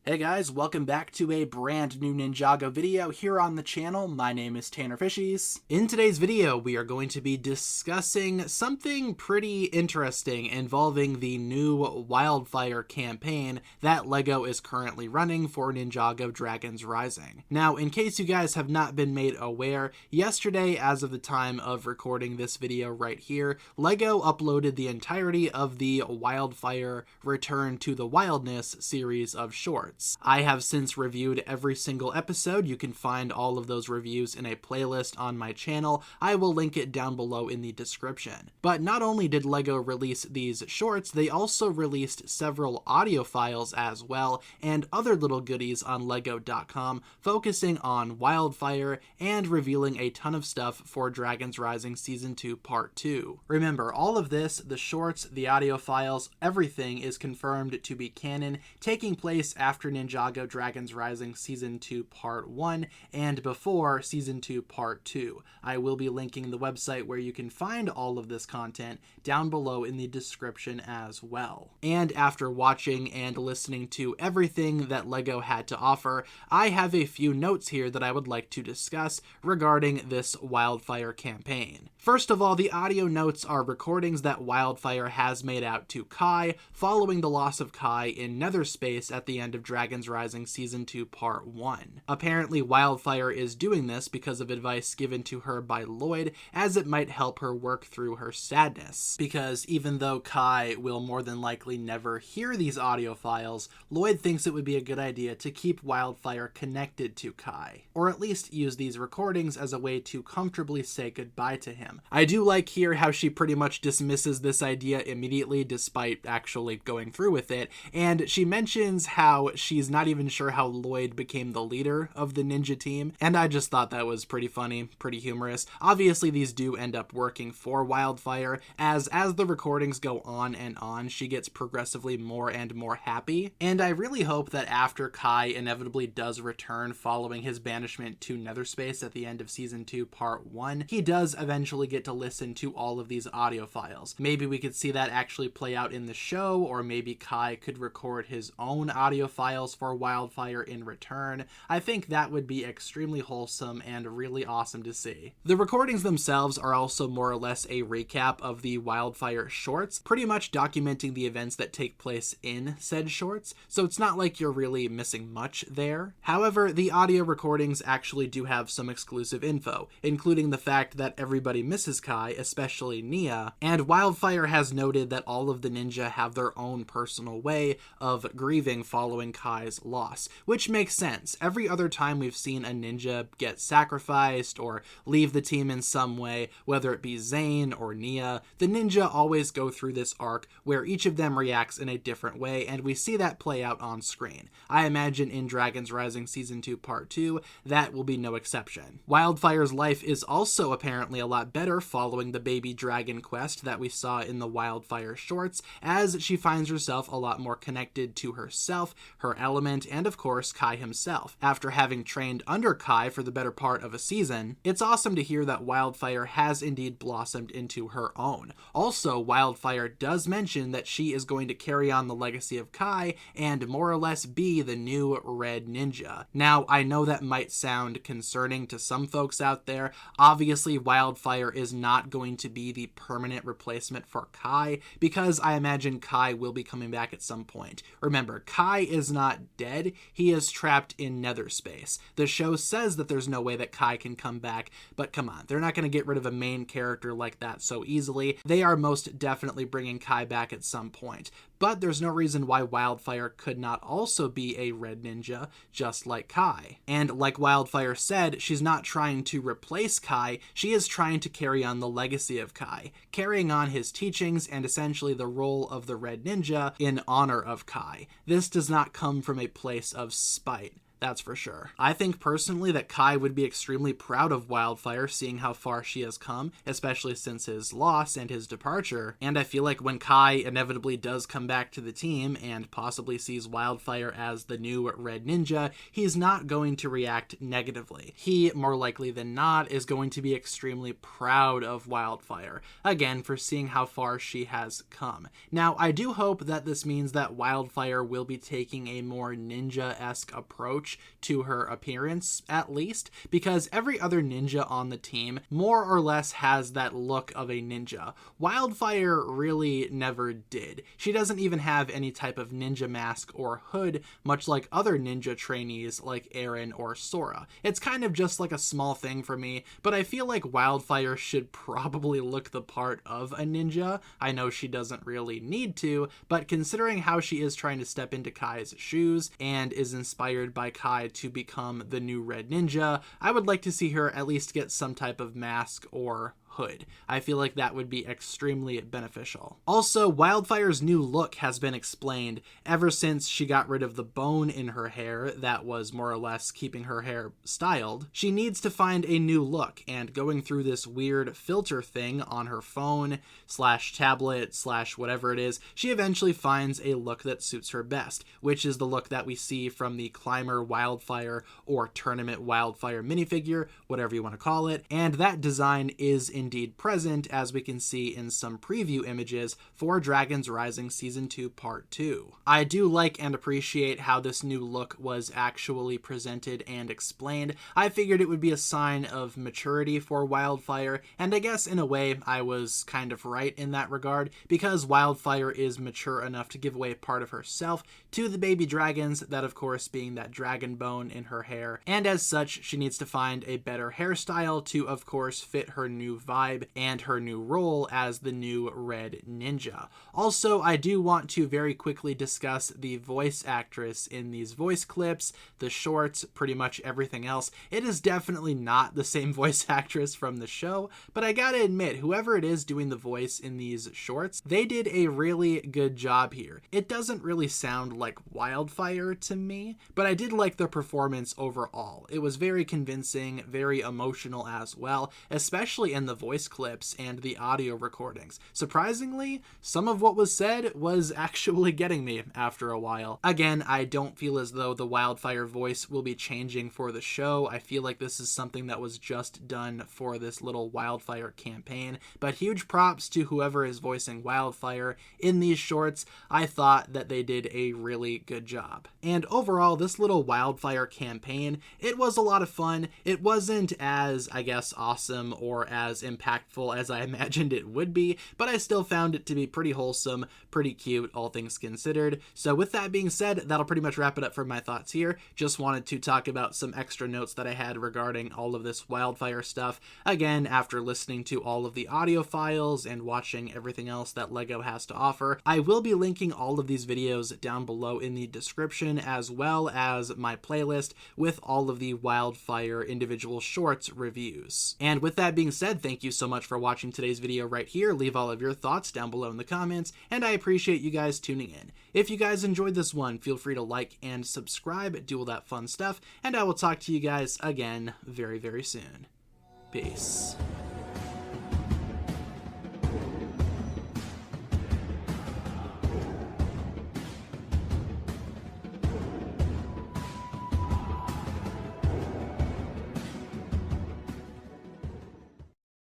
Hey guys, welcome back to a brand new Ninjago video here on the channel. My name is TannerFishies. In today's video, we are going to be discussing something pretty interesting involving the new Wildfire campaign that LEGO is currently running for Ninjago Dragons Rising. Now, in case you guys have not been made aware, yesterday, as of the time of recording this video right here, LEGO uploaded the entirety of the Wildfire Return to the Wildness series of shorts. I have since reviewed every single episode. You can find all of those reviews in a playlist on my channel. I will link it down below in the description. But not only did LEGO release these shorts, they also released several audio files as well and other little goodies on lego.com focusing on Wildfire and revealing a ton of stuff for Dragons Rising Season 2 Part 2. Remember, all of this, the shorts, the audio files, everything is confirmed to be canon, taking place after Ninjago Dragons Rising Season 2 Part 1 and before Season 2 Part 2. I will be linking the website where you can find all of this content down below in the description as well. And after watching and listening to everything that LEGO had to offer, I have a few notes here that I would like to discuss regarding this Wildfire campaign. First of all, the audio notes are recordings that Wildfire has made out to Kai following the loss of Kai in Nether Space at the end of Dragons Rising Season 2 Part 1. Apparently, Wildfire is doing this because of advice given to her by Lloyd, as it might help her work through her sadness. Because even though Kai will more than likely never hear these audio files, Lloyd thinks it would be a good idea to keep Wildfire connected to Kai, or at least use these recordings as a way to comfortably say goodbye to him. I do like here how she pretty much dismisses this idea immediately despite actually going through with it, and she mentions how she's not even sure how Lloyd became the leader of the ninja team, and I just thought that was pretty funny, pretty humorous. Obviously, these do end up working for Wildfire, as the recordings go on, she gets progressively more and more happy, and I really hope that after Kai inevitably does return following his banishment to Nether Space at the end of Season 2 Part 1, he does eventually get to listen to all of these audio files. Maybe we could see that actually play out in the show, or maybe Kai could record his own audio files for Wildfire in return. I think that would be extremely wholesome and really awesome to see. The recordings themselves are also more or less a recap of the Wildfire shorts, pretty much documenting the events that take place in said shorts, so it's not like you're really missing much there. However, the audio recordings actually do have some exclusive info, including the fact that everybody misses Kai, especially Nia, and Wildfire has noted that all of the ninja have their own personal way of grieving following Kai's loss, which makes sense. Every other time we've seen a ninja get sacrificed or leave the team in some way, whether it be Zane or Nia, the ninja always go through this arc where each of them reacts in a different way, and we see that play out on screen. I imagine in Dragons Rising Season 2 Part 2, that will be no exception. Wildfire's life is also apparently a lot better following the baby dragon quest that we saw in the Wildfire shorts, as she finds herself a lot more connected to herself, her element, and of course Kai himself. After having trained under Kai for the better part of a season, it's awesome to hear that Wildfire has indeed blossomed into her own. Also, Wildfire does mention that she is going to carry on the legacy of Kai and more or less be the new Red Ninja. Now, I know that might sound concerning to some folks out there. Obviously, Wildfire is not going to be the permanent replacement for Kai, because I imagine Kai will be coming back at some point. Remember, Kai is not dead, he is trapped in Nether Space. The show says that there's no way that Kai can come back, but come on, they're not going to get rid of a main character like that so easily. They are most definitely bringing Kai back at some point. But there's no reason why Wildfire could not also be a Red Ninja, just like Kai. And like Wildfire said, she's not trying to replace Kai, she is trying to carry on the legacy of Kai, carrying on his teachings and essentially the role of the Red Ninja in honor of Kai. This does not come from a place of spite. that's for sure. I think personally that Kai would be extremely proud of Wildfire, seeing how far she has come, especially since his loss and his departure, and I feel like when Kai inevitably does come back to the team and possibly sees Wildfire as the new Red Ninja, he's not going to react negatively. He, more likely than not, is going to be extremely proud of Wildfire, again, for seeing how far she has come. Now, I do hope that this means that Wildfire will be taking a more ninja-esque approach to her appearance, at least, because every other ninja on the team more or less has that look of a ninja. Wildfire really never did. She doesn't even have any type of ninja mask or hood, much like other ninja trainees like Eren or Sora. It's kind of just like a small thing for me, but I feel like Wildfire should probably look the part of a ninja. I know she doesn't really need to, but considering how she is trying to step into Kai's shoes and is inspired by Kai to become the new Red Ninja, I would like to see her at least get some type of mask or hood. I feel like that would be extremely beneficial. Also, Wildfire's new look has been explained ever since she got rid of the bone in her hair that was more or less keeping her hair styled. She needs to find a new look, and going through this weird filter thing on her phone / tablet / whatever it is, she eventually finds a look that suits her best, which is the look that we see from the Climber Wildfire or Tournament Wildfire minifigure, whatever you want to call it, and that design is indeed present, as we can see in some preview images for Dragons Rising Season 2 Part 2. I do like and appreciate how this new look was actually presented and explained. I figured it would be a sign of maturity for Wildfire, and I guess in a way I was kind of right in that regard, because Wildfire is mature enough to give away part of herself to the baby dragons, that of course being that dragon bone in her hair, and as such she needs to find a better hairstyle to of course fit her new vibe and her new role as the new Red Ninja. Also, I do want to very quickly discuss the voice actress in these voice clips, the shorts, pretty much everything else. It is definitely not the same voice actress from the show, but I gotta admit, whoever it is doing the voice in these shorts, they did a really good job here. It doesn't really sound like Wildfire to me, but I did like the performance overall. It was very convincing, very emotional as well, especially in the voice clips and the audio recordings. Surprisingly, some of what was said was actually getting me after a while. Again, I don't feel as though the Wildfire voice will be changing for the show. I feel like this is something that was just done for this little Wildfire campaign, but huge props to whoever is voicing Wildfire in these shorts. I thought that they did a really good job. And overall, this little Wildfire campaign, it was a lot of fun. It wasn't as, I guess, awesome or as impactful as I imagined it would be, but I still found it to be pretty wholesome, pretty cute, all things considered. So with that being said, that'll pretty much wrap it up for my thoughts here. Just wanted to talk about some extra notes that I had regarding all of this Wildfire stuff. Again, after listening to all of the audio files and watching everything else that LEGO has to offer, I will be linking all of these videos down below in the description, as well as my playlist with all of the Wildfire individual shorts reviews. And with that being said, thank you so much for watching today's video right here. Leave all of your thoughts down below in the comments, and I appreciate you guys tuning in. If you guys enjoyed this one, feel free to like and subscribe, do all that fun stuff, and I will talk to you guys again very, very soon. Peace.